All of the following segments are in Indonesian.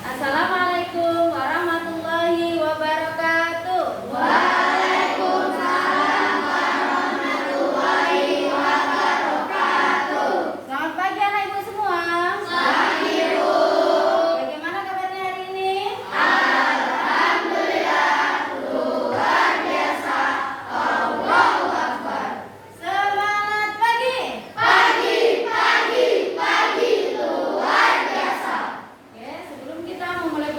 Assalamualaikum warahmatullahi wabarakatuh. Waalaikumsalam warahmatullahi wabarakatuh. Selamat pagi anak ibu semua. Pagi, Bu. Bagaimana kabarnya hari ini? Alhamdulillah, luar biasa. Allahu Akbar. Semangat pagi. Pagi, pagi, pagi, luar biasa. Oke, sebelum kita memulai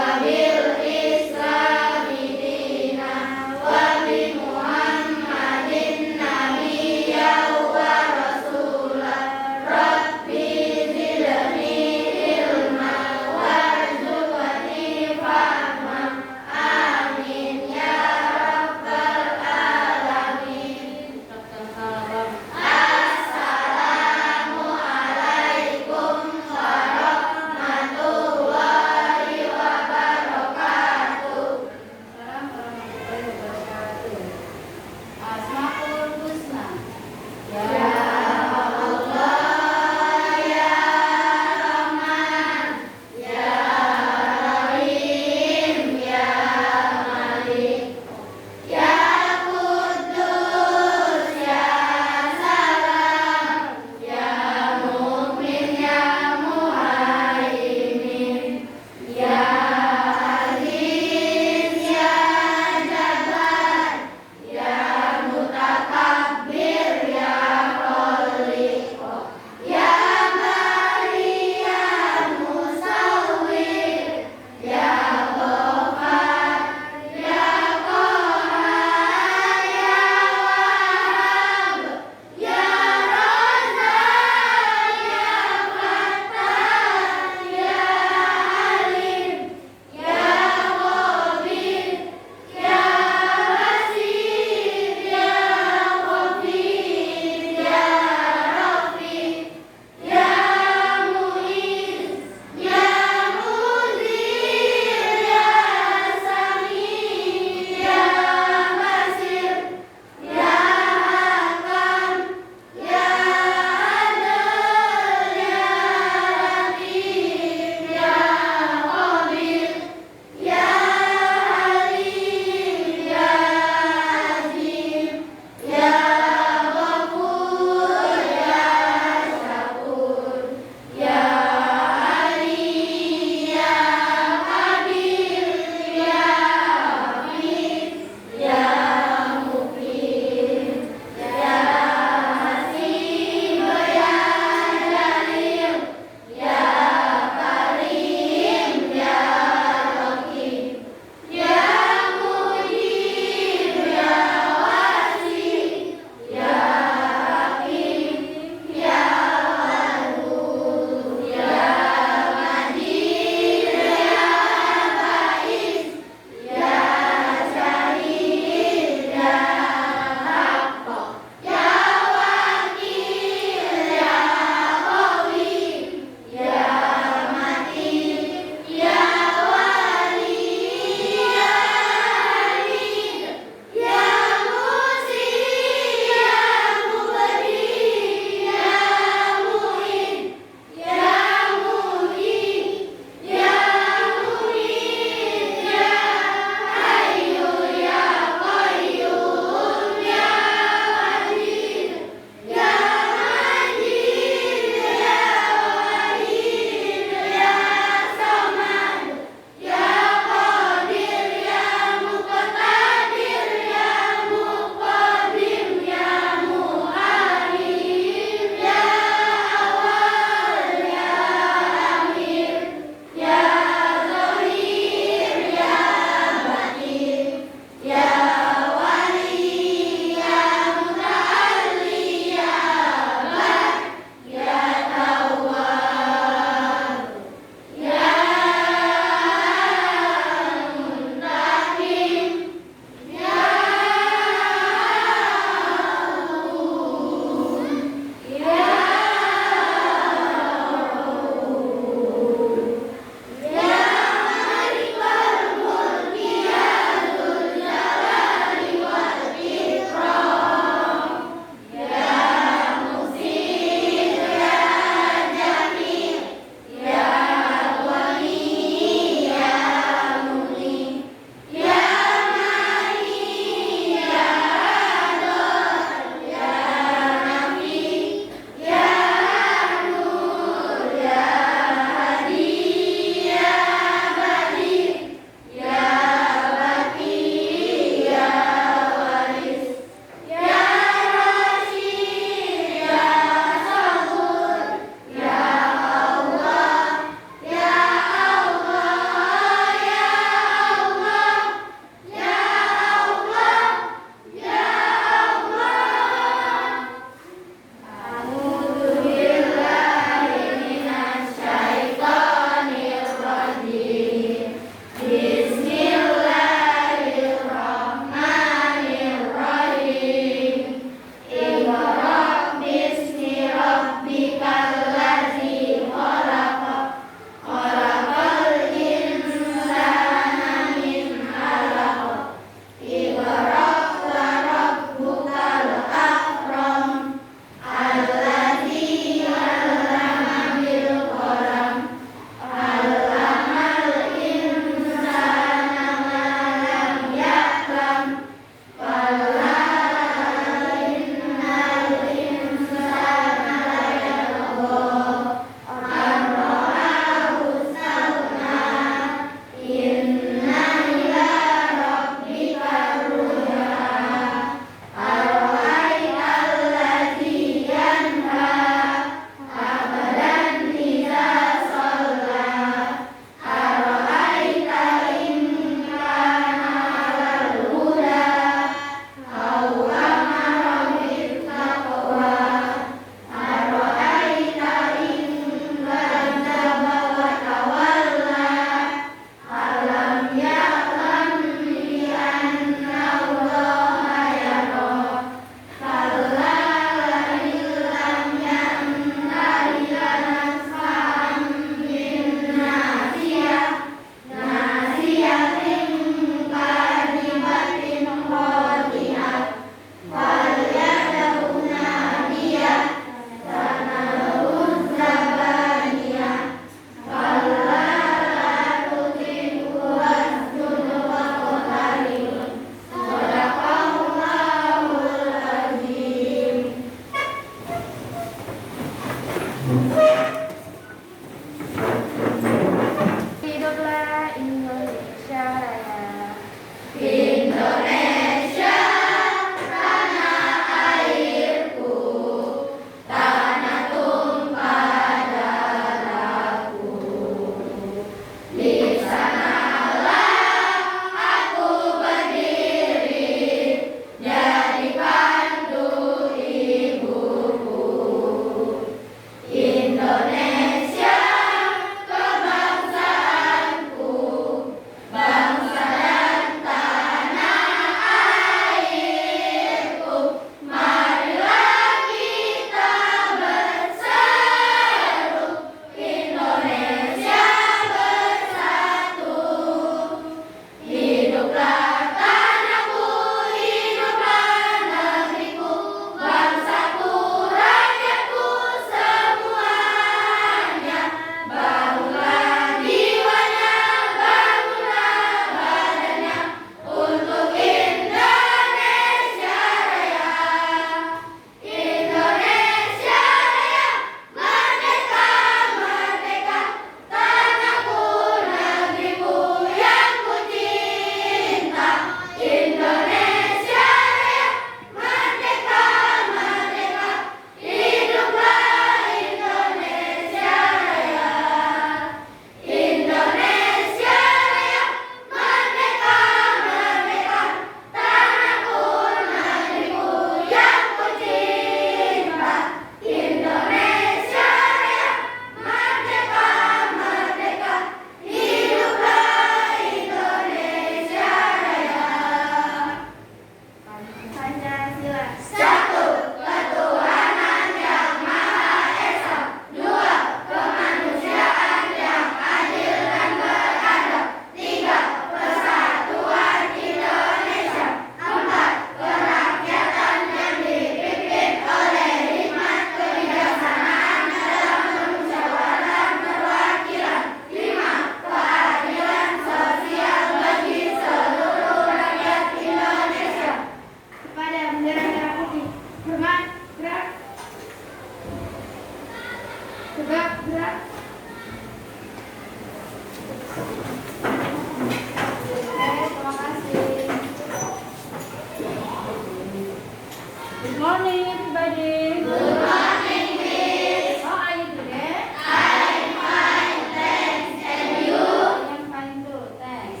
everybody. Good morning, Miss. How are you today? I'm fine, thanks. And you? I'm fine too, thanks.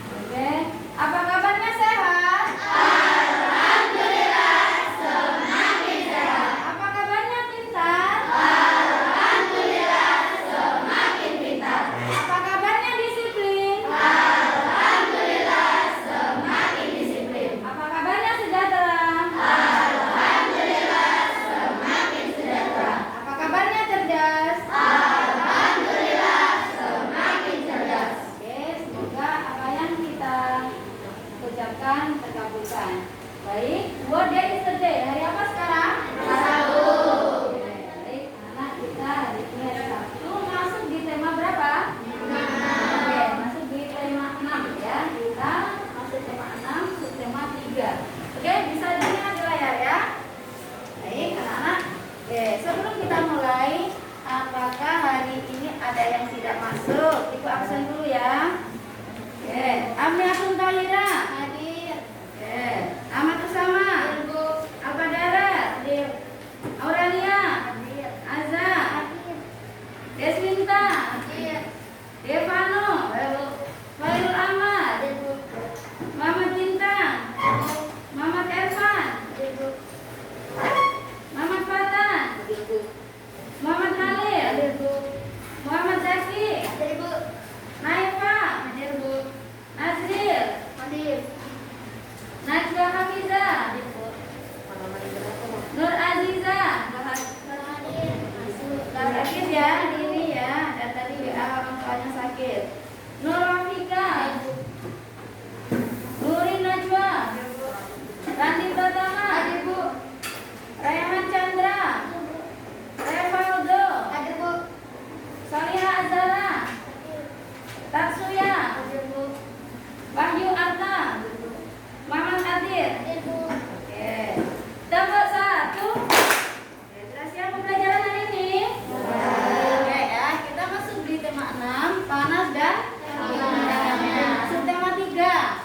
Oke, apa kabarnya, sehat? Alhamdulillah, semakin sehat. Apa kabarnya, pintar? Alhamdulillah, semakin pintar. Apa kabarnya, disiplin? Alhamdulillah, semakin disiplin. Apa kabarnya, sejahtera? Alhamdulillah, semakin sejahtera. Apa kabarnya, cerdas? Alhamdulillah, semakin cerdas. Oke, semoga apa yang kita ucapkan terkabulkan. Baik, what day is today? Hari apa sekarang? Sabtu. Oke, baik, anak kita hari ini hari Sabtu masuk di tema berapa? Oke, masuk di tema 6 ya. Kita masuk tema 6, subtema 3. Oke, bisa dilihat di layar ya. Baik, anak-anak. Oke, sebelum kita mulai, apakah hari ini ada yang tidak masuk? Ibu absen dulu ya. Oke, Amniatun Tahira. Hadir. Oke, Ahmad Usama. Ibu. Alpadara. Hadir. Aurelia. Hadir. Azza. Hadir. Deswinta. Hadir. Devano. Fairul Ahmad. Hadir, Bu. Mama Bintang. Mama Ervan. Hadir, Bu. Mama Fatan. Hadir, Bu. Muhammad Halil. Hadir, Bu. Muhammad Zaki. Hadir, Bu. Naifa. Hadir, Bu. Nazril. Hadir. Najwa Hafiza. Hadir, Bu. Nur Aziza. Hadir. Masuk. Sakit ya hari ini ya. Dan tadi WA orang tuanya sakit. Nur Rafika. Nurin Najwa. Randi Pratama. Hadir, Bu. Rayhan Chandra. Revaldo. Hadir, Bu. Saliha Azara. Tatsuya. Hadir, Bu. Wahyu Arta. Maman Adir. Hadir, Bu. Oke. Tambah 1. Sudah siap pembelajaran hari ini? Oke ya, kita masuk di tema 6, panas dan pengendaliannya. Masuk tema 3,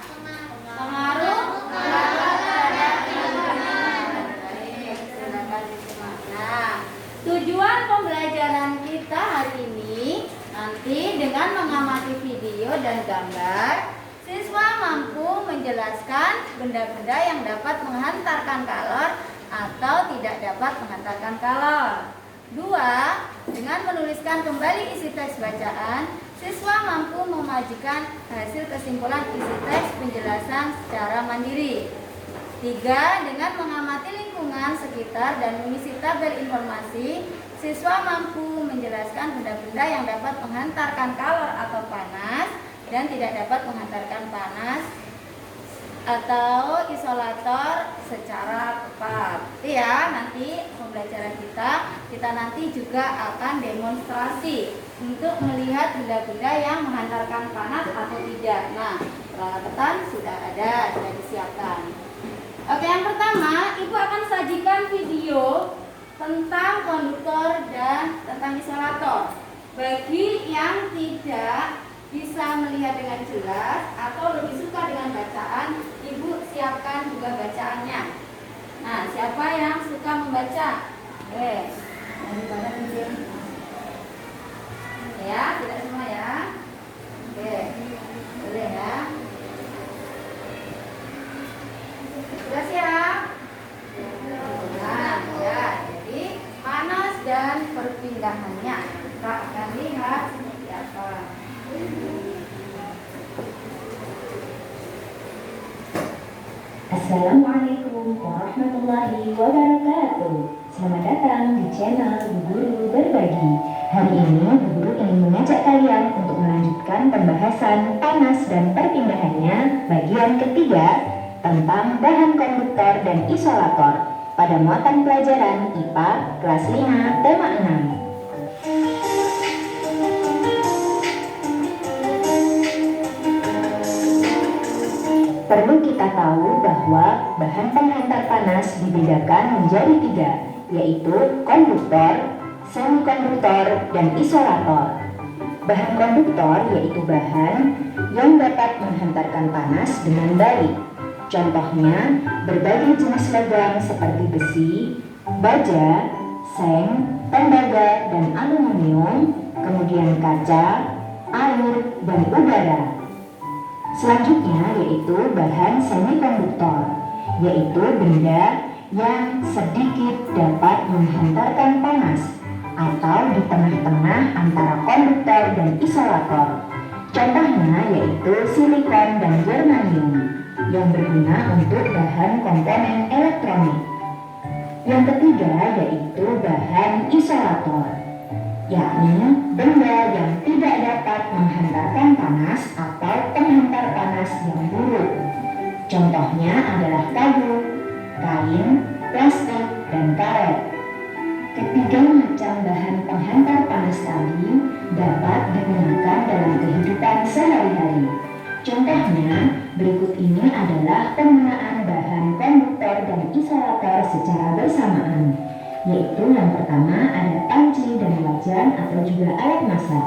pengaruh terhadap lingkungan. Baik, silakan disimak. Nah, tujuan pembelajaran kita hari ini nanti dengan mengamati video dan gambar, siswa mampu menjelaskan benda-benda yang dapat menghantarkan kalor atau tidak dapat menghantarkan kalor. 2. Dengan menuliskan kembali isi teks bacaan, siswa mampu memajukan hasil kesimpulan isi teks penjelasan secara mandiri. 3. Dengan mengamati lingkungan sekitar dan mengisi tabel informasi, siswa mampu menjelaskan benda-benda yang dapat menghantarkan kalor atau panas dan tidak dapat menghantarkan panas atau isolator secara tepat. Ya, nanti pembelajaran kita nanti juga akan demonstrasi untuk melihat benda-benda yang menghantarkan panas atau tidak. Nah, peralatan sudah ada, sudah disiapkan. Oke, yang pertama, Ibu akan sajikan video tentang konduktor dan tentang isolator. Bagi yang tidak bisa melihat dengan jelas atau lebih suka dengan bacaan, Ibu siapkan juga bacaannya. Nah, siapa yang suka membaca? Dari mana mungkin? Ya, tidak semua ya. Oke, boleh ya. Sudah siap? Nah, ya. Jadi panas dan perpindahannya. Kita akan lihat seperti apa. Assalamualaikum warahmatullahi wabarakatuh. Selamat datang di channel Bu Guru Berbagi. Hari ini Bu Guru ingin mengajak kalian untuk melanjutkan pembahasan panas dan perpindahannya bagian ketiga tentang bahan konduktor dan isolator pada muatan pelajaran IPA kelas 5 tema 6. Perlu kita tahu bahwa bahan penghantar panas dibedakan menjadi 3, yaitu konduktor, semikonduktor, dan isolator. Bahan konduktor yaitu bahan yang dapat menghantarkan panas dengan baik. Contohnya, berbagai jenis logam seperti besi, baja, seng, tembaga, dan aluminium, kemudian kaca, air, dan udara. Selanjutnya yaitu bahan semikonduktor, yaitu benda yang sedikit dapat menghantarkan panas atau di tengah-tengah antara konduktor dan isolator. Contohnya yaitu silikon dan germanium yang berguna untuk bahan komponen elektronik. Yang ketiga yaitu bahan isolator, yakni benda yang tidak dapat menghantarkan panas atau penghantar panas yang buruk. Contohnya adalah kayu, kain, plastik, dan karet. Ketiga macam bahan penghantar panas tadi dapat digunakan dalam kehidupan sehari-hari. Contohnya, berikut ini adalah penggunaan bahan konduktor dan isolator secara bersamaan, yaitu yang pertama ada panci dan wajan atau juga alat masak.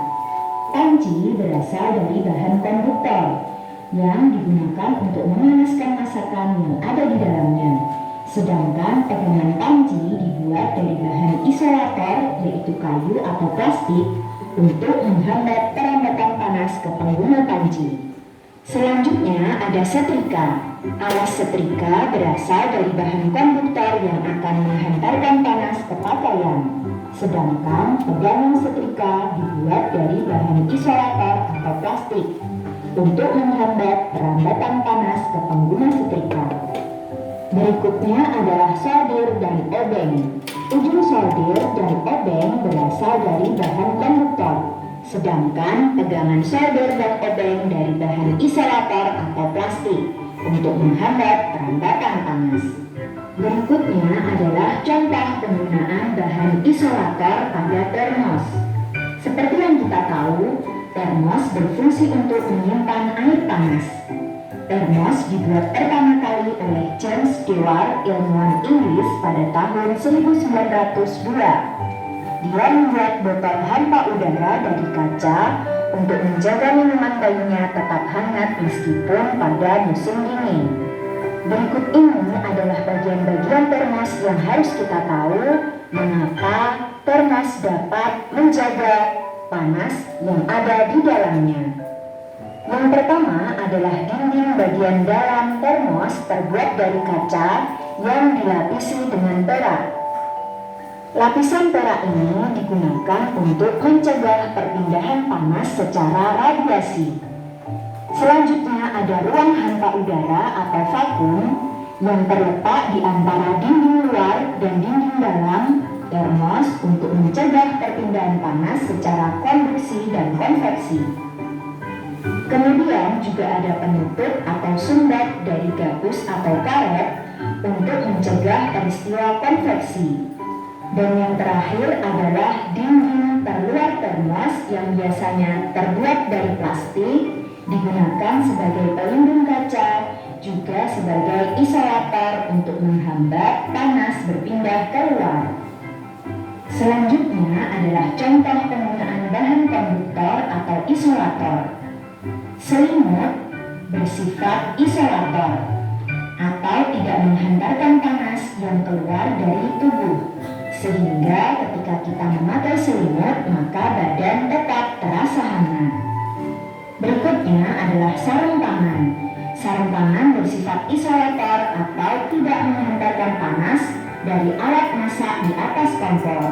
Panci berasal dari bahan konduktor yang digunakan untuk memanaskan masakan yang ada di dalamnya. Sedangkan pegangan panci dibuat dari bahan isolator, yaitu kayu atau plastik, untuk menghambat perambatan panas ke pengguna panci. Selanjutnya ada setrika. Alas setrika berasal dari bahan konduktor yang akan menghantarkan panas ke pakaian. Sedangkan pegangan setrika dibuat dari bahan isolator atau plastik untuk menghambat perambatan panas ke pengguna setrika. Berikutnya adalah solder dan obeng. Ujung solder dan obeng berasal dari bahan konduktor, sedangkan pegangan solder dan obeng dari bahan isolator atau plastik untuk menghambat perambatan panas. Berikutnya adalah contoh penggunaan bahan isolator pada termos. Seperti yang kita tahu, termos berfungsi untuk menyimpan air panas. Termos dibuat pertama kali oleh James Stewart, ilmuwan Inggris pada tahun 1902. Dia membuat botol hampa udara dari kaca untuk menjaga minuman bayinya tetap hangat meskipun pada musim dingin. Berikut ini adalah bagian-bagian termos yang harus kita tahu mengapa termos dapat menjaga panas yang ada di dalamnya. Yang pertama adalah dinding bagian dalam termos terbuat dari kaca yang dilapisi dengan perak. Lapisan perak ini digunakan untuk mencegah perpindahan panas secara radiasi. Selanjutnya ada ruang hampa udara atau vakum yang terletak di antara dinding luar dan dinding dalam termos untuk mencegah perpindahan panas secara konduksi dan konveksi. Kemudian juga ada penutup atau sumbat dari gabus atau karet untuk mencegah peristiwa konveksi. Dan yang terakhir adalah dinding terluar termos yang biasanya terbuat dari plastik, digunakan sebagai pelindung kaca, juga sebagai isolator untuk menghambat panas berpindah keluar. Selanjutnya adalah contoh penggunaan bahan konduktor atau isolator. Selimut bersifat isolator atau tidak menghantarkan panas yang keluar dari tubuh, sehingga ketika kita memakai selimut maka badan tetap terasa hangat. Berikutnya adalah sarung tangan. Sarung tangan bersifat isolator atau tidak menghantarkan panas dari alat masak di atas kompor,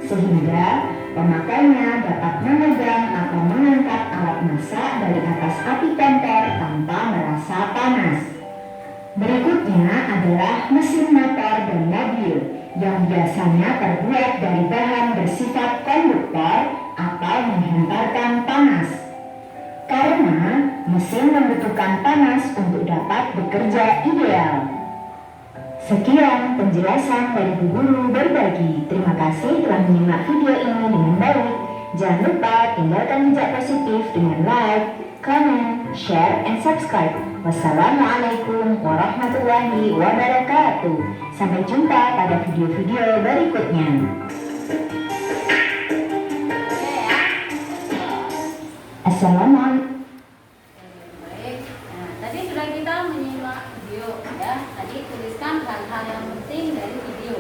sehingga pemakainya dapat memegang atau mengangkat alat masak dari atas api kompor tanpa merasa panas. Berikutnya adalah mesin motor dan mobil yang biasanya terbuat dari bahan bersifat konduktor atau menghantarkan panas. Karena mesin membutuhkan panas untuk dapat bekerja ideal. Sekian penjelasan dari Bu Guru Berbagi. Terima kasih telah menyimak video ini dengan baik. Jangan lupa tinggalkan jejak positif dengan like, comment, share, and subscribe. Wassalamualaikum warahmatullahi wabarakatuh. Sampai jumpa pada video-video berikutnya. Assalamualaikum. Baik. Nah, tadi sudah kita menyimak video ya. Tadi tuliskan hal-hal yang penting dari video.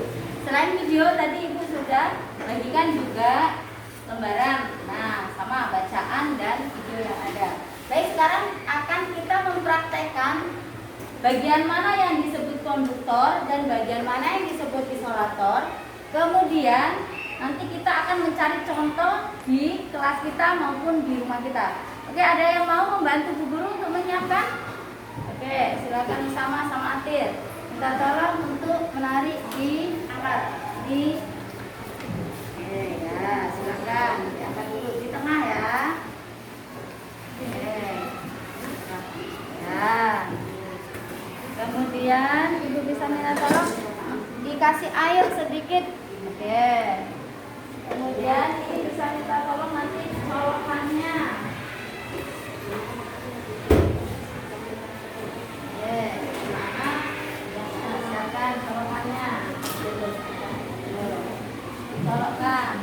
selain video tadi Ibu sudah bagikan juga lembaran. Nah, sama bacaan dan video yang ada. Baik, sekarang akan kita mempraktekkan bagian mana yang disebut konduktor dan bagian mana yang disebut isolator. Kemudian nanti kita akan mencari contoh di kelas kita maupun di rumah kita. Oke, ada yang mau membantu Bu Guru untuk menyiapkan? Oke, silakan sama Atir. Minta tolong untuk menarik di angkat di. Oke, ya, silakan diangkat dulu di tengah ya. Oke. Ya. Kemudian Ibu bisa minta tolong dikasih air sedikit. Oke. Kemudian ini bisa minta tolong nanti colokannya. Oke. Nah, silakan colokannya. Colokkan.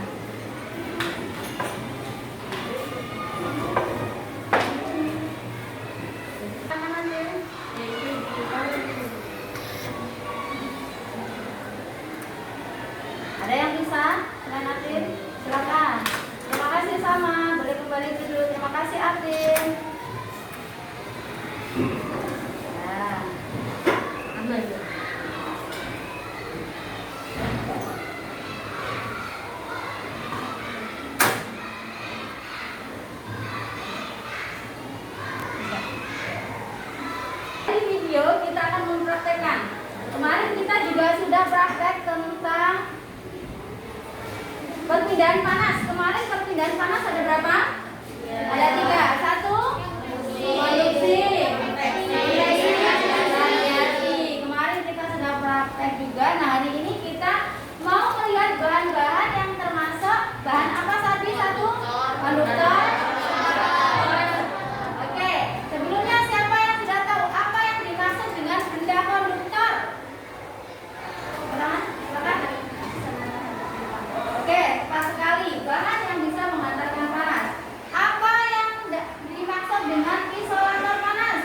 Ada yang bisa? Selain Atin? Silakan. Terima kasih sama. Boleh kembali dulu. Terima kasih Atin. Ya. Ambil. Di video kita akan mempraktekkan. Kemarin kita juga sudah praktek tentang perpindahan panas. Kemarin perpindahan panas ada berapa? Ada 3. 1 konduksi, radiasi. Kemarin kita sudah praktek juga. Nah, hari ini kita mau melihat bahan-bahan yang termasuk bahan apa tadi? 1 konduktor. Oke, sebelumnya siapa yang sudah tahu apa yang dimaksud dengan benda konduktor? Silakan. Oke, pas sekali. Bahan yang bisa menghantarkan panas. Apa yang dimaksud dengan isolator panas?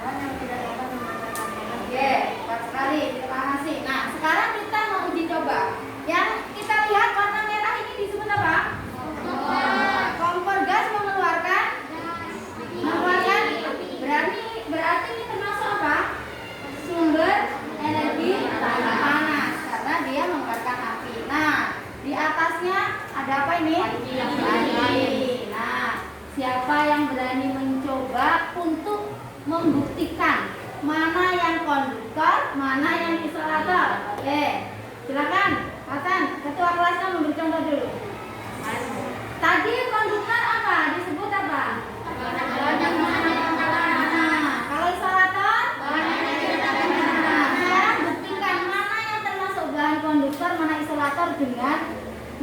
Bahan yang tidak dapat menghantarkan panas. Oke, pas sekali. Terima kasih. Nah, sekarang kita mau uji coba. Yang kita lihat warna merah ini disebut apa? Kompor gas mengeluarkan berarti ini termasuk apa? Sumber energi panas karena dia mengeluarkan api. Nah, di atasnya ada apa ini? Panci. Nah, siapa yang berani mencoba untuk membuktikan mana yang konduktor, mana yang isolator? Oke, silakan. Hasan, ketua kelasnya memberi contoh dulu. Tadi konduktor apa? Disebut apa? Kalau isolator? Nah, sekarang buktikan mana yang termasuk bahan konduktor, mana isolator dengan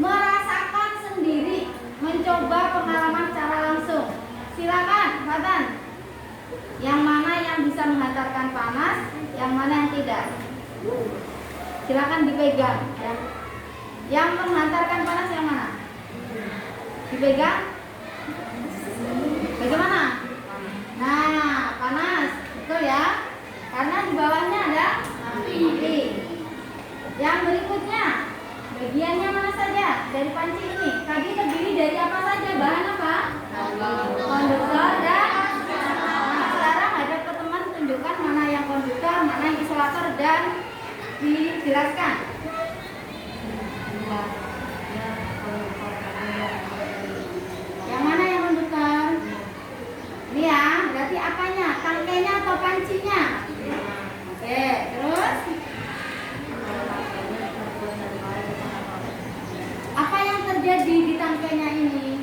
merasakan sendiri, mencoba pengalaman secara langsung. Silakan, Hasan. Yang mana yang bisa menghantarkan panas, yang mana yang tidak? Silakan dipegang. Yang menghantarkan panas yang mana? Dipegang? Bagaimana? Nah, panas, betul ya? Karena di bawahnya ada api. Yang berikutnya, bagiannya mana saja dari panci ini? Tadi terdiri dari apa saja? Bahan apa? Konduktor dan sekarang ada ke teman tunjukkan mana yang konduktor, mana yang isolator dan dijelaskan. Yang mana yang konduktor? Ini ya, berarti apanya? Tangkainya atau pancinya? Oke, terus apa yang terjadi di tangkainya ini?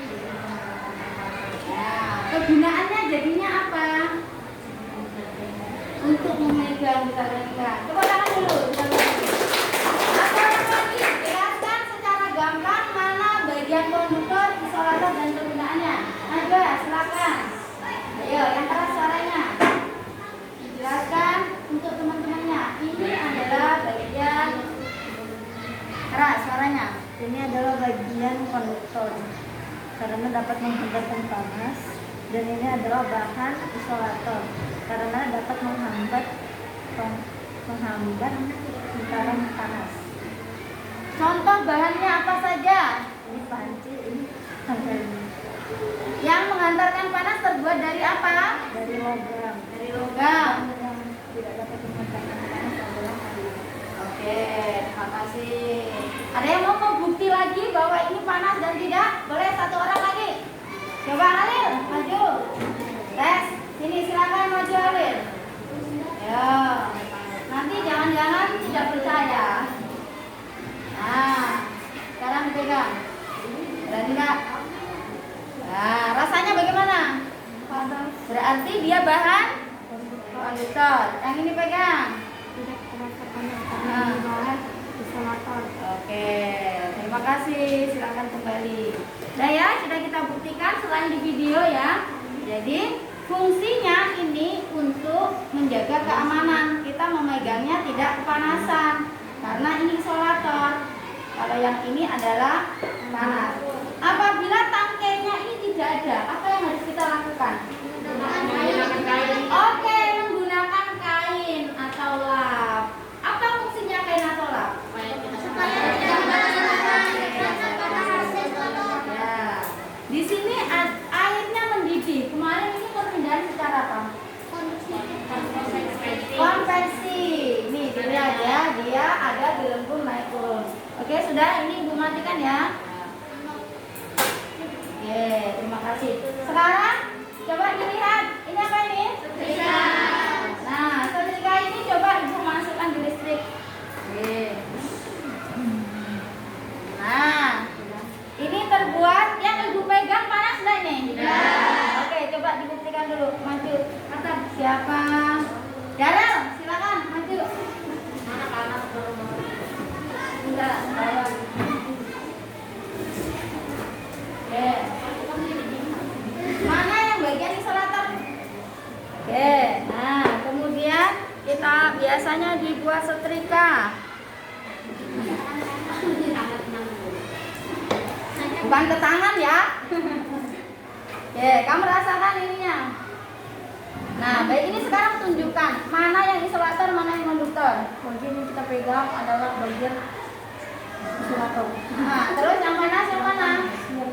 Ya, kegunaannya jadinya apa? Untuk memegang, kita pegang. Coba tangan dulu. Apa yang lagi? Jelaskan secara gampang mana bagian konduktor, isolator dan kegunaannya. Ayo, silakan. Ayo, yang keras suaranya. Dijelaskan untuk teman-temannya. Ini adalah bagian keras suaranya. Ini adalah bagian konduktor karena dapat menghantarkan panas, dan ini adalah bahan isolator karena dapat menghambat hantaran panas. Contoh bahannya apa saja? Ini panci, ini tangkai Yang menghantarkan panas terbuat dari apa? dari logam. Dari logam. Yang tidak dapat menghantarkan panas adalah kayu. Oke, terima kasih. Ada yang mau bukti lagi bahwa ini panas dan tidak? Boleh satu orang lagi. Coba Halil, maju. Tes, sini silakan maju Halil. Ya, nanti jangan-jangan tidak percaya. Nah, sekarang dipegang. Berani enggak? Nah, rasanya bagaimana? Panas, Berarti dia bahan konduktor. Yang ini pegang. tidak terasa panas Nah. karena ini bahan isolator. Oke, terima kasih. Silakan kembali. Nah ya, sudah kita buktikan selain di video ya. Jadi fungsinya ini untuk menjaga keamanan. Kita memegangnya tidak kepanasan karena ini isolator. Kalau yang ini adalah panas. Apabila tangkainya ini tidak ada, apa yang harus kita lakukan? Oke, menggunakan kain atau lap. Apa fungsinya kain atau lap? Ya. Di sini airnya mendidih. Kemarin ini perpindahan secara apa? Konveksi. Nih dilihat ya, dia ada gelembung naik turun. Oke, sudah. Ini Ibu matikan ya. Oke, terima kasih. Sekarang coba dilihat. Ini apa ini? Setrika. Nah, setrika ini coba Ibu masukkan di listrik. Oke. Nah, ini terbuat yang Ibu pegang panas enggak ini? Tidak. Oke, coba dibuktikan dulu. Maju. Kata siapa? Darel, silakan maju. Mana panas belum? Enggak, bawah. Oke. Mana yang bagian isolator? Oke. Nah, kemudian kita biasanya dibuat setrika. Bukan ke tangan ya. Oke, kamu rasakan ininya. Nah, baik, ini sekarang tunjukkan mana yang isolator, mana yang konduktor. Bagian yang kita pegang adalah bagian isolator. Nah, terus yang panas yang mana? Yang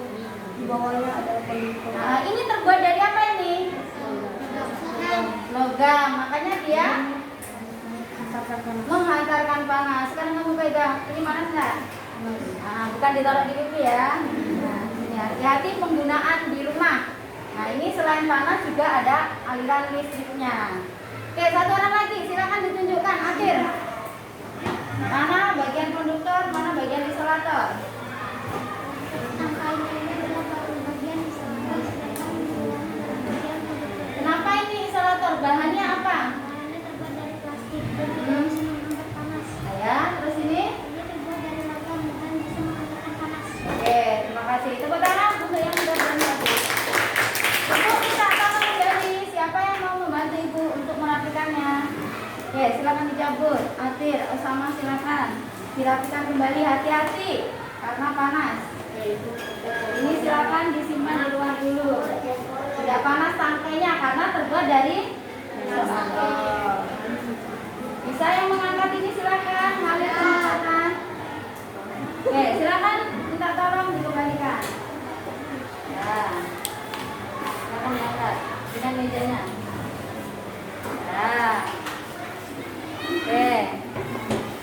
di bawahnya adalah konduktor. Nah, ini terbuat dari apa ini? Logam. Makanya dia menghantarkan panas. Sekarang kamu pegang. Ini panas enggak? Nah, bukan ditaruh di pipi ya. Nah, ini hati-hati penggunaan di rumah. Nah, ini selain panas juga ada aliran listriknya. Oke, satu orang lagi, silakan ditunjukkan. Akhir. Mana bagian konduktor, mana bagian isolator? Kenapa ini isolator? Bahannya apa? Ya, terus ini? Oke, terima kasih. Tepuk tangan untuk yang sudah berani. Ibu minta tolong dari siapa yang mau membantu Ibu untuk merapikannya. Oke, silakan dicabut. Atir, Osama silakan. Dirapikan kembali, hati-hati karena panas. Ini silakan disimpan di luar dulu. Tidak panas tangkainya karena terbuat dari isolator. Bisa yang mengangkat ini silakan. Halil silakan. Oke, silakan minta tolong dikembalikan. Ya. Silakan diangkat dengan mejanya. Ya. Oke.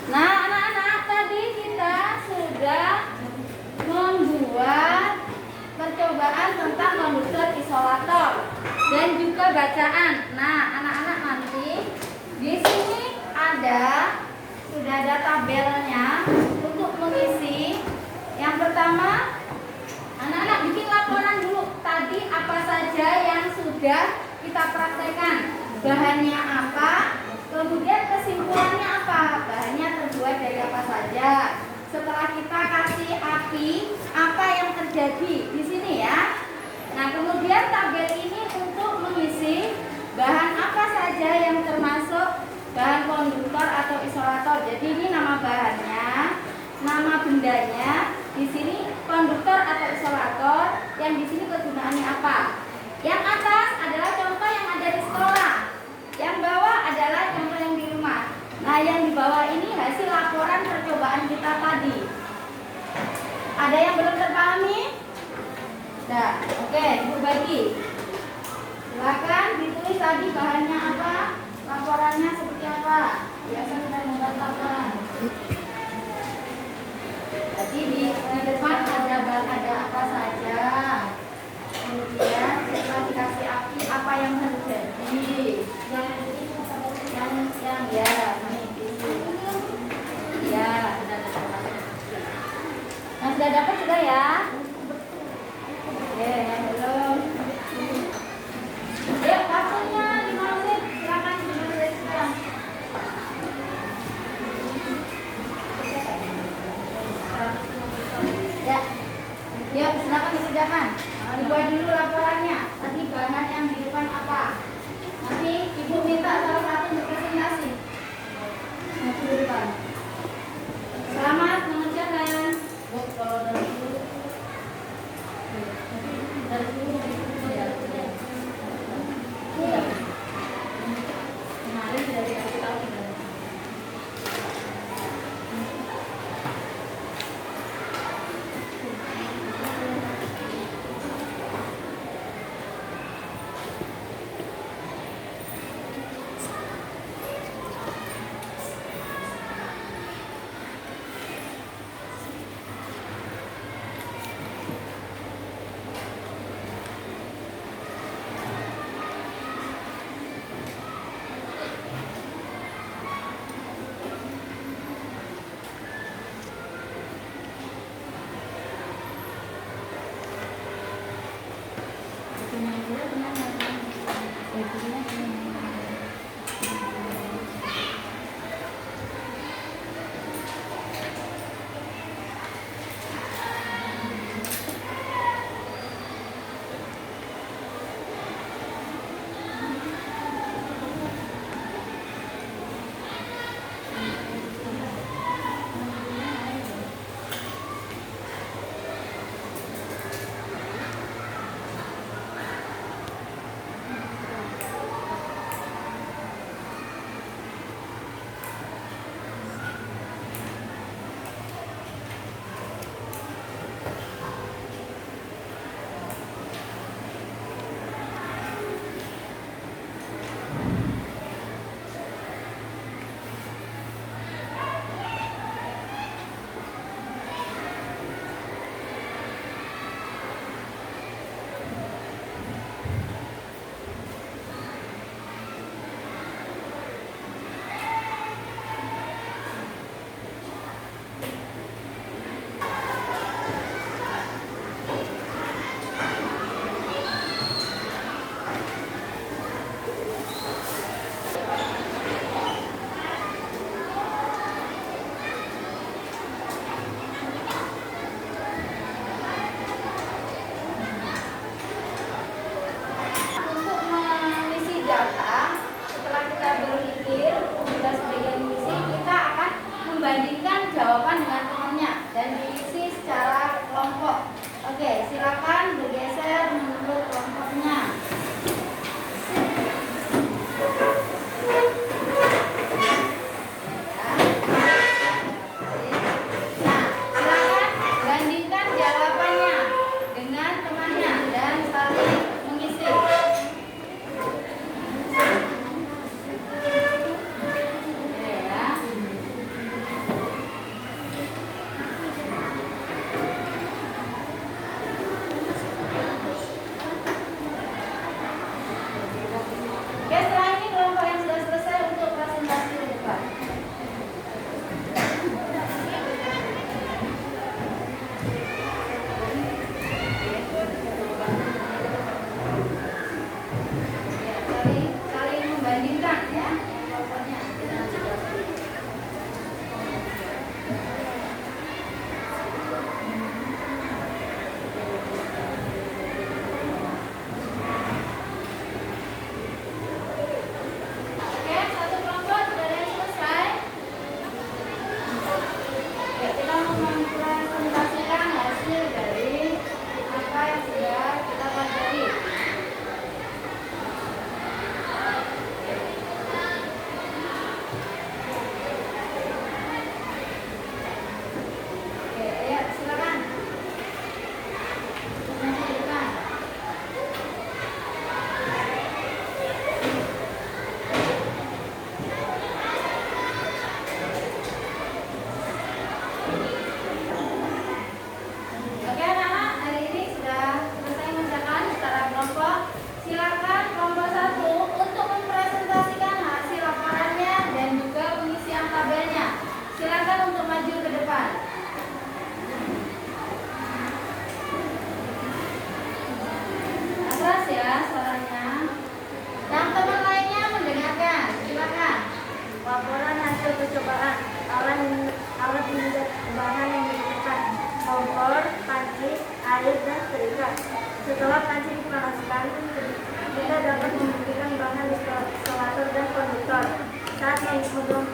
Nah, anak-anak, tadi kita sudah membuat percobaan tentang konduktor isolator dan juga bacaan. Nah, anak-anak nanti di sini sudah ada tabelnya untuk mengisi. Yang pertama, anak-anak bikin laporan dulu. Tadi apa saja yang sudah kita praktekkan? Bahannya apa? Kemudian kesimpulannya apa? Bahannya terbuat dari apa saja? Setelah kita kasih api, apa yang terjadi di sini ya? Nah, kemudian tabel ini untuk mengisi bahan apa saja yang termasuk bahan konduktor atau isolator. Jadi ini nama bahannya, nama bendanya. Di sini konduktor atau isolator. Yang di sini kegunaannya apa? Yang atas adalah contoh yang ada di sekolah. Yang bawah adalah contoh yang di rumah. Nah, yang di bawah ini hasil laporan percobaan kita tadi. tadi bahannya apa? Laporannya seperti apa? Biasa kita membuat laporan. Jadi di depan ada apa saja. Kemudian setelah dikasih api apa yang terjadi? Yang ya, nih itu. Ya, yang sudah dapat sudah ya. Oke, yang belum. Ayo, waktunya 5 menit. Silakan dimulai sekarang. Ya, yuk silakan dikerjakan. Dibuat dulu laporannya. Tadi bahan yang di depan apa? Nanti ibu minta salah satu untuk presentasi. Maju di depan. Selamat mengerjakan. Kalau dari dulu, ya. Kemarin sudah dikasih tahu.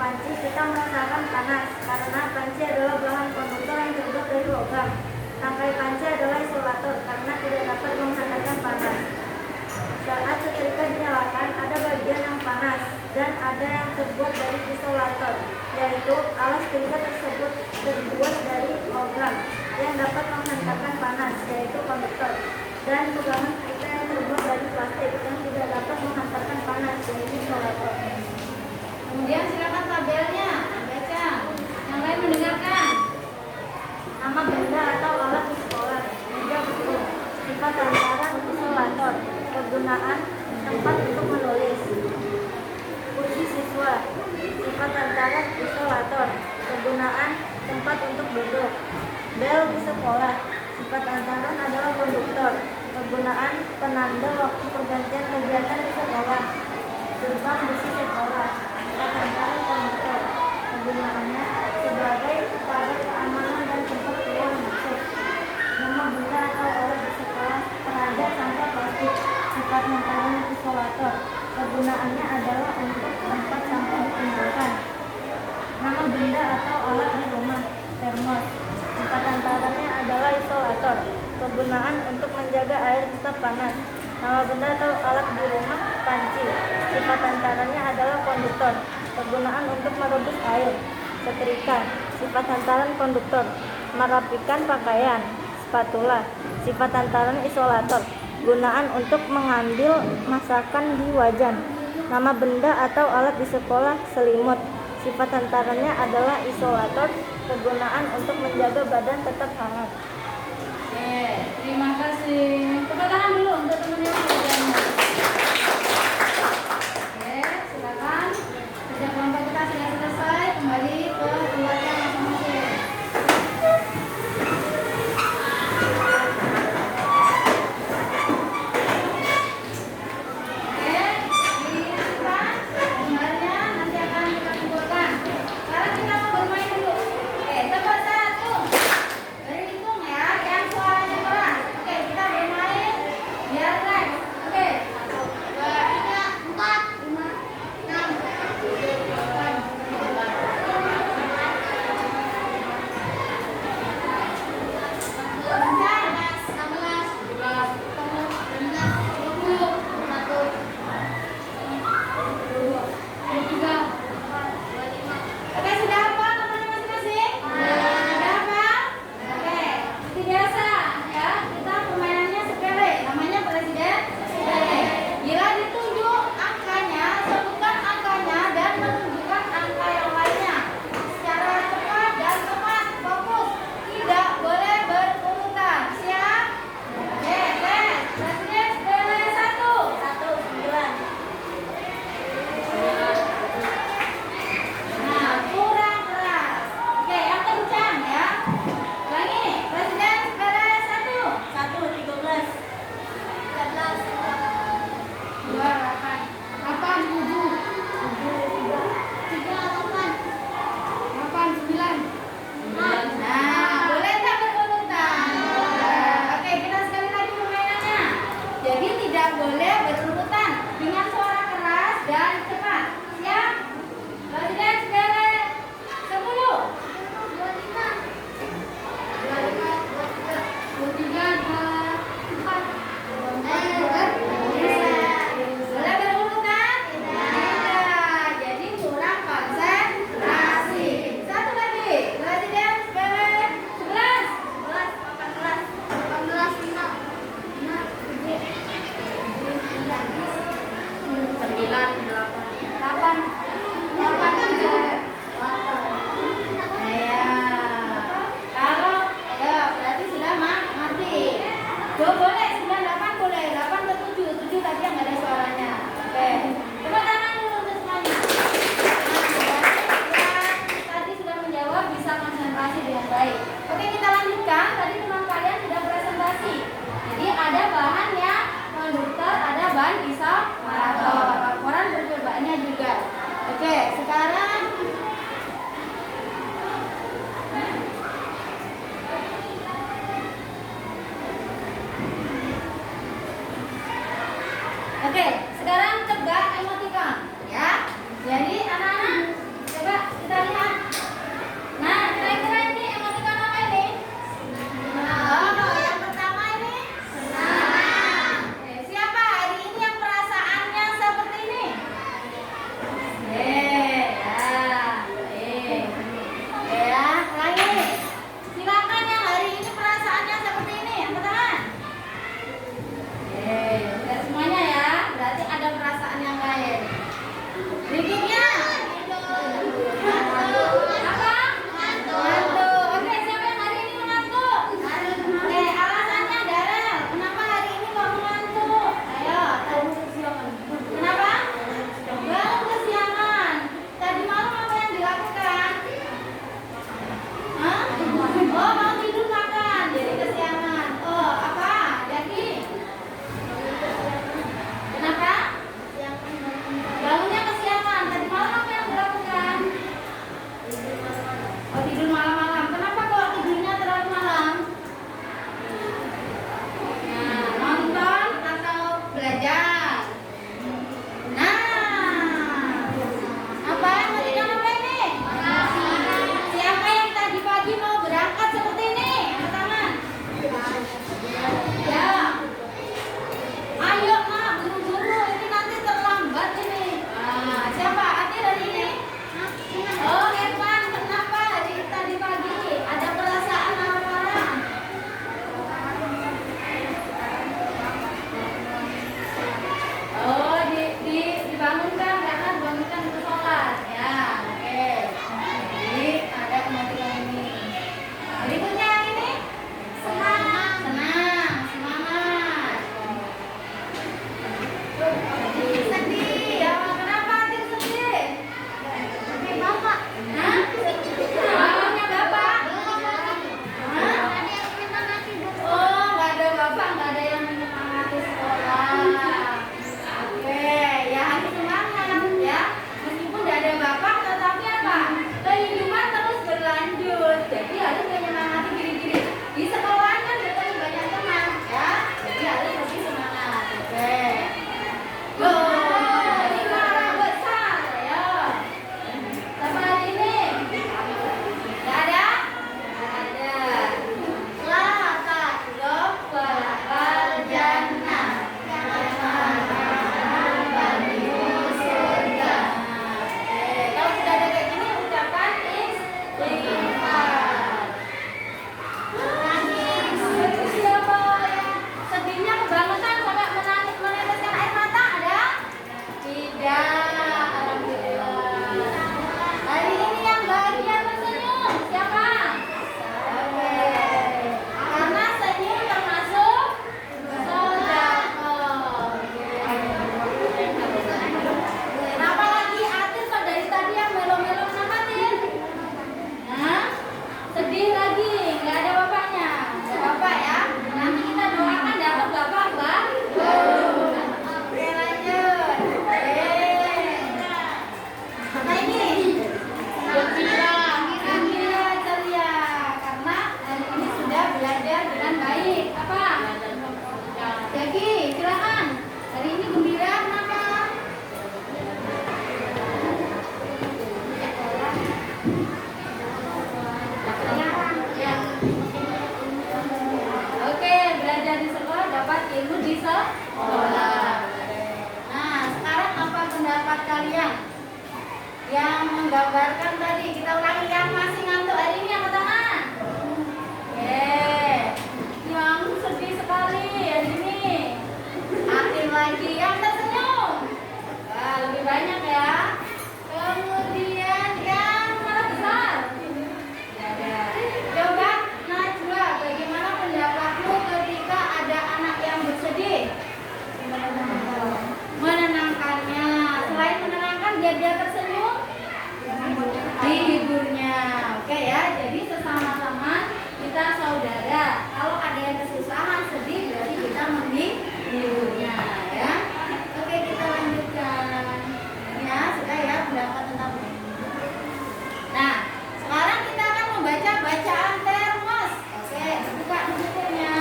panci kita merasakan panas karena panci adalah bahan konduktor yang terbuat dari logam. Tangkai panci adalah isolator karena tidak dapat menghantarkan panas. Saat setrika dinyalakan, ada bagian yang panas dan ada yang terbuat dari isolator, yaitu alas setrika tersebut terbuat dari logam yang dapat menghantarkan panas, yaitu konduktor, dan pegangan setrika yang terbuat dari plastik yang tidak dapat menghantarkan panas, yaitu isolator. Kemudian silakan tabelnya baca. Yang lain mendengarkan. Nama benda atau alat di sekolah, meja buku. Sifat hantaran isolator, kegunaan tempat untuk menulis. Kursi siswa, sifat hantaran isolator, kegunaan tempat untuk duduk. Bel di sekolah, sifat hantaran adalah konduktor, kegunaan penanda waktu pergantian kegiatan di sekolah. Gerbang besi sekolah, sifat hantaran konduktor, kegunaannya sebagai pada keamanan dan tempat keluar masuk. Nama benda atau alat di sekolah, peraga sampah plastik, sifat hantaran isolator, kegunaannya adalah untuk tempat sampah dikumpulkan. Nama benda atau alat di rumah, termos, sifat hantarannya adalah isolator, kegunaan untuk menjaga air tetap panas. Nama benda atau alat di rumah, panci, sifat hantarannya adalah konduktor, kegunaan untuk merebus air. Setrika, sifat hantaran konduktor, merapikan pakaian. Spatula, sifat hantaran isolator, gunaan untuk mengambil masakan di wajan. Nama benda atau alat di sekolah, selimut, sifat hantarannya adalah isolator, kegunaan untuk menjaga badan tetap hangat. Oke, terima kasih. Tepuk tangan dulu untuk teman yang kerjanya. Oke, silakan. Kerja kelompok kita sudah selesai. Kembali ke keluarga masing-masing. Oke, disimpan gambarnya nanti akan kita kumpulkan. Sekarang kita mau bermain dulu. Oke, tebak satu. Dari hitung ya, yang suaranya keras. Oke, kita bermain biar relax. Oke, 1, 2, 3, 4, 5, 6, 7, 8, 9, Oke, sudah hafal namanya masing-masing? Sudah hafal? Oke, seperti biasa ya, kita permainannya sepele, namanya presiden sepele. Bila ditunjuk angkanya, sebutkan angkanya dan menunjukkan angka yang lainnya secara cepat dan tepat, fokus, tidak boleh berurutan. Siap? Oke, presiden sepele 1, 9. Nah, kurang keras. Oke, yang kencang ya. Ulangi, presiden sepele 1, 13, 2, 8, 7, 3, 8, 9. Nah, boleh tak berurutan? Oke, kita sekali lagi permainannya. Jadi tidak boleh berurutan dengan suara keras dan cepat. Siap? Presiden sepele 10, 23, 24. Boleh berurutan? Tidak. Jadi kurang konsentrasi. Satu lagi. Presiden sepele 11, 18, 9, 8, 9. Berarti sudah mati. Boleh 98 boleh, 8 ke 7 tadi yang nggak ada suaranya. Oke, tepuk tangan dulu untuk semuanya. Tadi sudah menjawab, bisa konsentrasi dengan baik. Oke, kita lanjutkan. Tadi teman kalian sudah presentasi. Jadi ada bahan yang konduktor, ada bahan isolator. Laporan bercobaannya juga. menggambarkan tadi. Kita ulangi yang masih ngantuk hari ini angkat tangan. Yang sedih sekali hari ini. Aktif lagi yang tersenyum. Wah, lebih banyak ya. Kemudian yang malah besar. Coba Najwa, bagaimana pendapatmu ketika ada anak yang bersedih? Menenangkannya. Selain menenangkan, biar dia tersenyum, dihiburnya. Oke ya, jadi sesama-sama kita saudara. Kalau ada yang kesusahan, sedih, berarti kita menghiburnya ya. Oke, kita lanjutkan. Ya, sudah ya pendapat tentang ini. Nah, sekarang kita akan membaca bacaan termos. Oke, buka bukunya.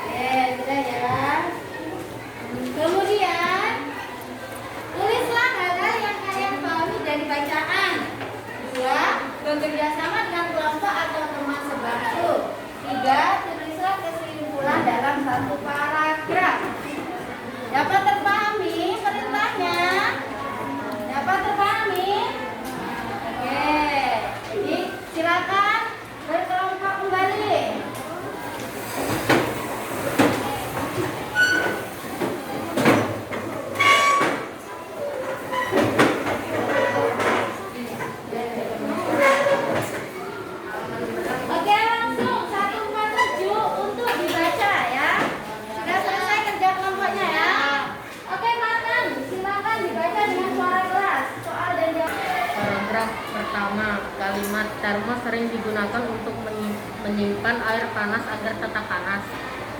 Oke, sudah ya. Kemudian tulislah hal-hal yang kalian pahami dari bacaan. 2. Bekerja sama dengan kelompok atau teman sebangku. 3. Tulislah kesimpulan dalam satu paragraf. Dapat terpahami perintahnya? Dapat terpahami? Oke, jadi silakan berkelompok kembali. Oke, langsung 147 untuk dibaca ya. Sudah selesai kerja kelompoknya ya. Oke, Martin, silakan dibaca dengan suara keras. Soal dan jawab. Paragraf pertama, kalimat termos sering digunakan untuk menyimpan air panas agar tetap panas.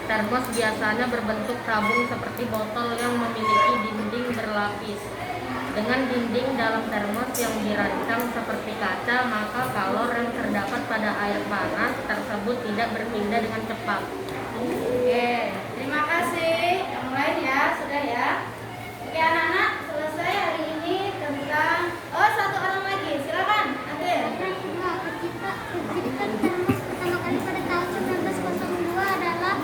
Termos biasanya berbentuk tabung seperti botol yang memiliki dinding berlapis. Dengan dinding dalam termos yang dirancang seperti kaca, maka kalor yang terdapat pada air panas tersebut tidak berpindah dengan cepat. Oke, terima kasih. Yang lain ya, sudah ya. Oke anak-anak, selesai hari ini tentang satu orang lagi, silakan. Adil. Ketika termos pertama kali pada tahun 1902 adalah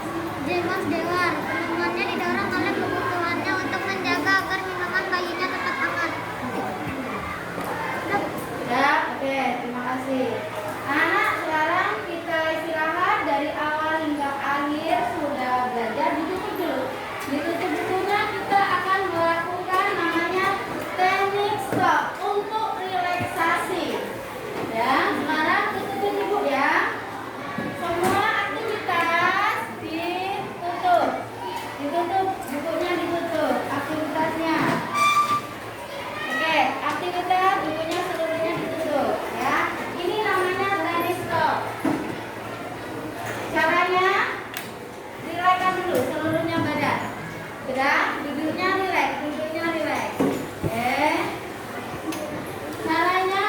James Dewar. Temuannya didorong oleh kebutuhannya untuk menjaga agar minuman bayinya tetap hangat. Ya, oke, terima kasih. Anak, sekarang kita istirahat dari awal hingga akhir sudah belajar. Ditutup dulu. Ditutup bukunya, kita akan melakukan namanya teknik stop untuk relaksasi. Ya, sekarang tutup buku ya. Semua aktivitas ditutup. Ditutup, bukunya ditutup, aktivitasnya. Oke, aktivitas bukunya seluruhnya ditutup ya. Ini namanya teknik stop. Caranya rilekskan dulu seluruhnya badan. Gerak, duduknya rileks, duduknya rileks. Oke. Caranya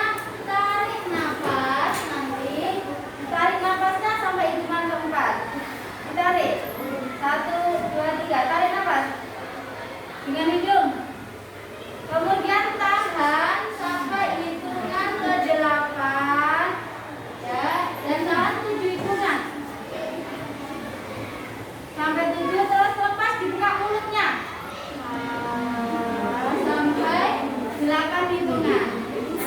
tarik nafas nanti. Tarik nafasnya sampai hitungan keempat. Ditarik. 1, 2, 3. Tarik nafas dengan hidung. Kemudian tahan sampai hitungan ke-8 ya, dan tahan 7 hitungan. Sampai 7 terus lepas, dibuka mulutnya. Sampai 8 hitungan.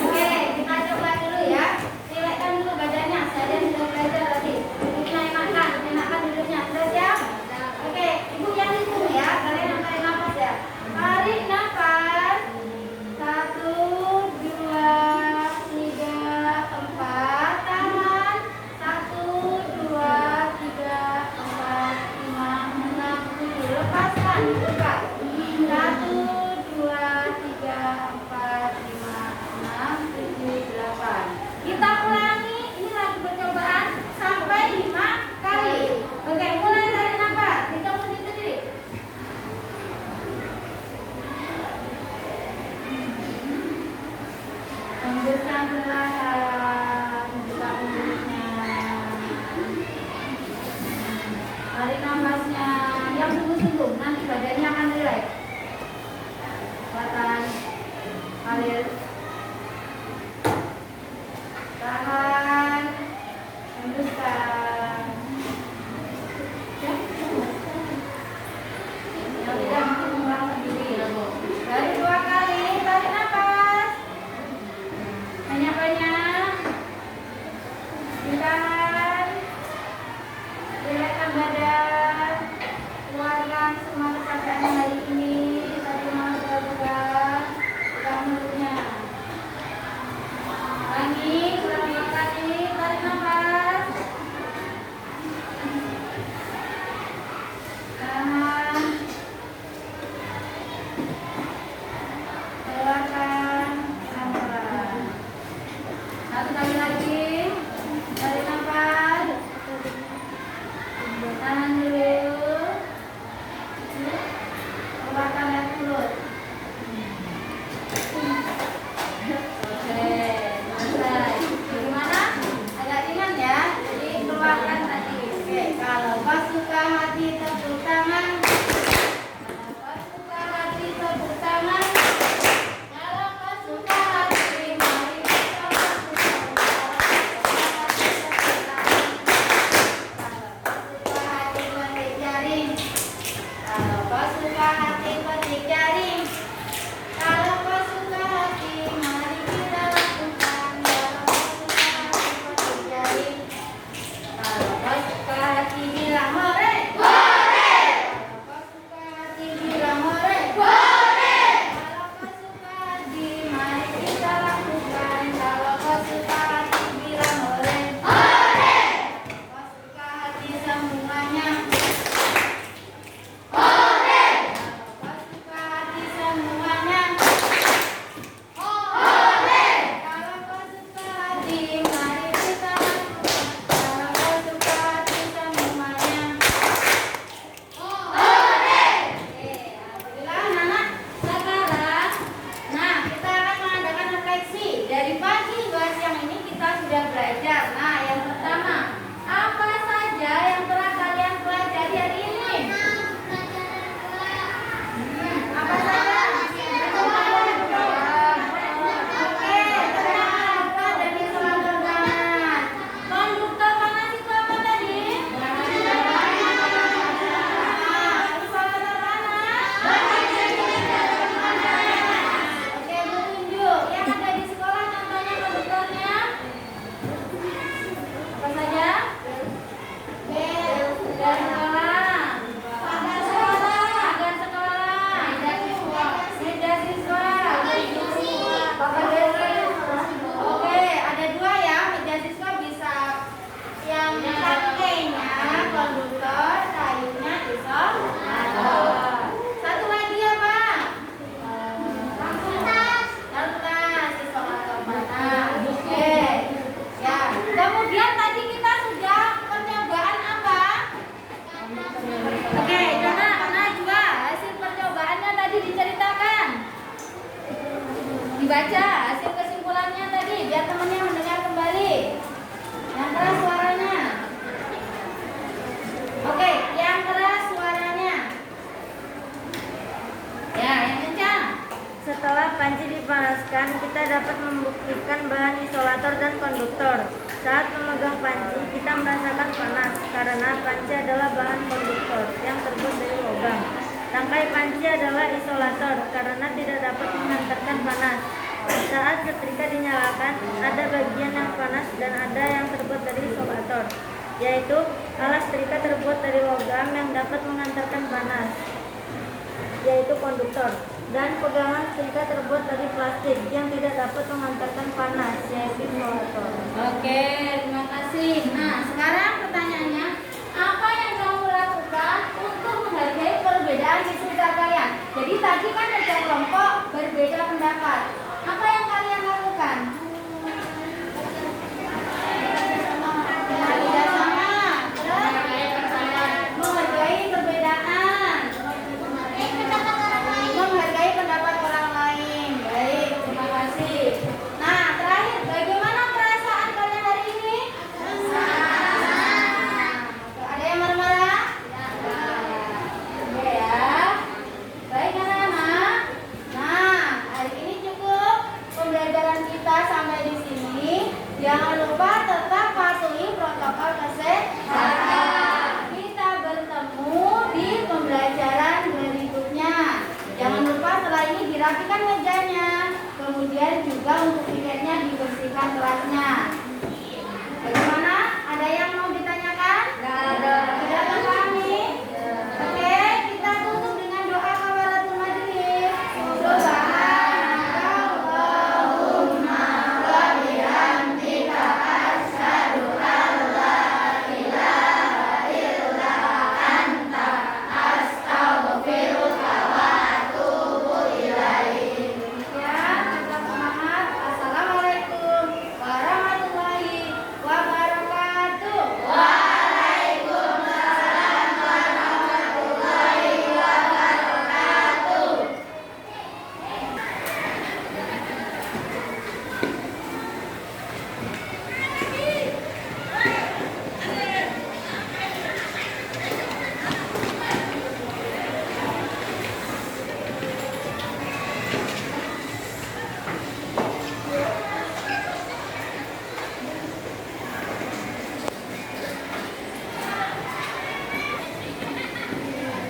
Oke, kita coba dulu ya. Rilekskan dulu badannya. Saya sudah belajar tadi. Duduknya enakan duduknya. Sudah siap? Oke, ibu yang hitung ya. Kalian yang tarik nafas ya. Tarik nafas. 1, 2, 3, 4. Tahan. 1, 2, 3, 4, 5, 6, 7. Lepaskan. Buka. 1, 2, 3, 4, 5, 6, 7, 8. Kita ulangi. Ini lagi percobaan sampai 5 kali. Oke, mulai tarik nafas. Hitung sendiri. Hembuskan perlahan, buka mulutnya. Tarik nafasnya yang sungguh-sungguh, nanti badannya akan rileks. Kuatan, alir, tahan, hembuskan. Yang tidak mungkin mengulang sendiri. Dari 2 kali, tarik nafas. semuanya. Kalau kau suka hati, mari kita lakukan. Kalau kau suka hati semuanya. Alhamdulillah anak-anak. Sekarang, nah kita akan mengadakan refleksi. Dari pagi hingga siang ini kita sudah belajar. Nah, yang pertama, apa saja yang telah kalian pelajari hari ini? Apa saja? Oke, tenang, apa dari isolator panas? Konduktor panas itu apa tadi? Isolator panas. Oke, tunjuk yang ada di sekolah contohnya konduktornya. Apa saja? Bel sekolah. Pagar sekolah. Meja siswa. Oke, ada dua ya. Meja siswa bisa yang pakainya konduktor, kayunya isolator. Satu lagi apa? Kertas isolator panas. Oke. Ya. Kemudian tadi kita sudah percobaan apa? Oke, Dona, Najwa, hasil percobaannya tadi diceritakan. Dibaca hasil kesimpulannya tadi, biar temannya mendengar kembali. Yang keras suaranya. Oke, yang keras suaranya. Ya, yang kencang. Setelah panci dipanaskan, kita dapat membuktikan bahan isolator dan konduktor. Saat memegang panci, kita merasakan panas karena panci adalah bahan konduktor yang terbuat dari logam. Rangkai panci adalah isolator karena tidak dapat menghantarkan panas. Saat setrika dinyalakan, ada bagian yang panas dan ada yang terbuat dari isolator, yaitu alas setrika terbuat dari logam yang dapat menghantarkan panas, yaitu konduktor, dan pegangan setrika terbuat dari plastik yang tidak dapat menghantarkan panas, yaitu isolator. Oke, terima kasih. Nah, sekarang pertanyaannya, apa yang kamu lakukan untuk menghargai perbedaan di sekitar kalian? Jadi tadi kan ada kelompok berbeda pendapat. Apa yang kalian lakukan? Tidak sama. Terus menghargai perbedaan. Menghargai pendapat orang lain. Baik, terima kasih. Nah, terakhir, bagaimana perasaan kalian hari ini? Ada yang marah-marah? Oke ya. Baik anak-anak. Nah, hari ini cukup pembelajaran kita sampai di sini. Jangan lupa tetap patuhi protokol kesehatan. Kita bertemu di pembelajaran berikutnya. Jangan lupa setelah ini dirapikan mejanya. Kemudian juga untuk tiketnya dibersihkan kelasnya. Bagaimana? Ada yang mau ditanyakan? Tidak ada. Sudah terpahami? Oke, kita tutup dengan doa kafaratul majelis. Subhanakallahumma wa bihamdika asyhadu an la ilaha illa anta astaghfiruka wa atubu ilaik. Demikian, tetap semangat. Assalamualaikum warahmatullahi wabarakatuh. Waalaikumsalam warahmatullahi wabarakatuh.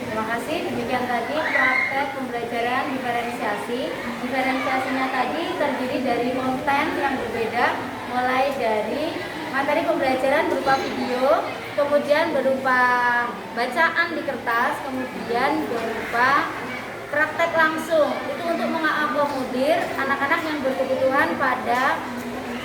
Terima kasih. Demikian tadi praktek pembelajaran diferensiasi. Diferensiasinya tadi terdiri dari konten yang berbeda, mulai dari materi pembelajaran berupa video, kemudian berupa bacaan di kertas, kemudian berupa praktek langsung. Itu untuk mengakomodir anak-anak yang berkebutuhan pada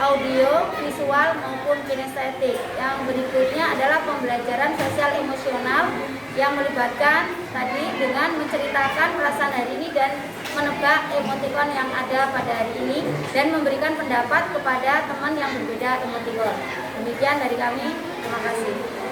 audio, visual maupun kinestetik. Yang berikutnya adalah pembelajaran sosial emosional yang melibatkan tadi dengan menceritakan perasaan hari ini dan menebak emotikon yang ada pada hari ini dan memberikan pendapat kepada teman yang berbeda emotikon. Demikian dari kami, terima kasih.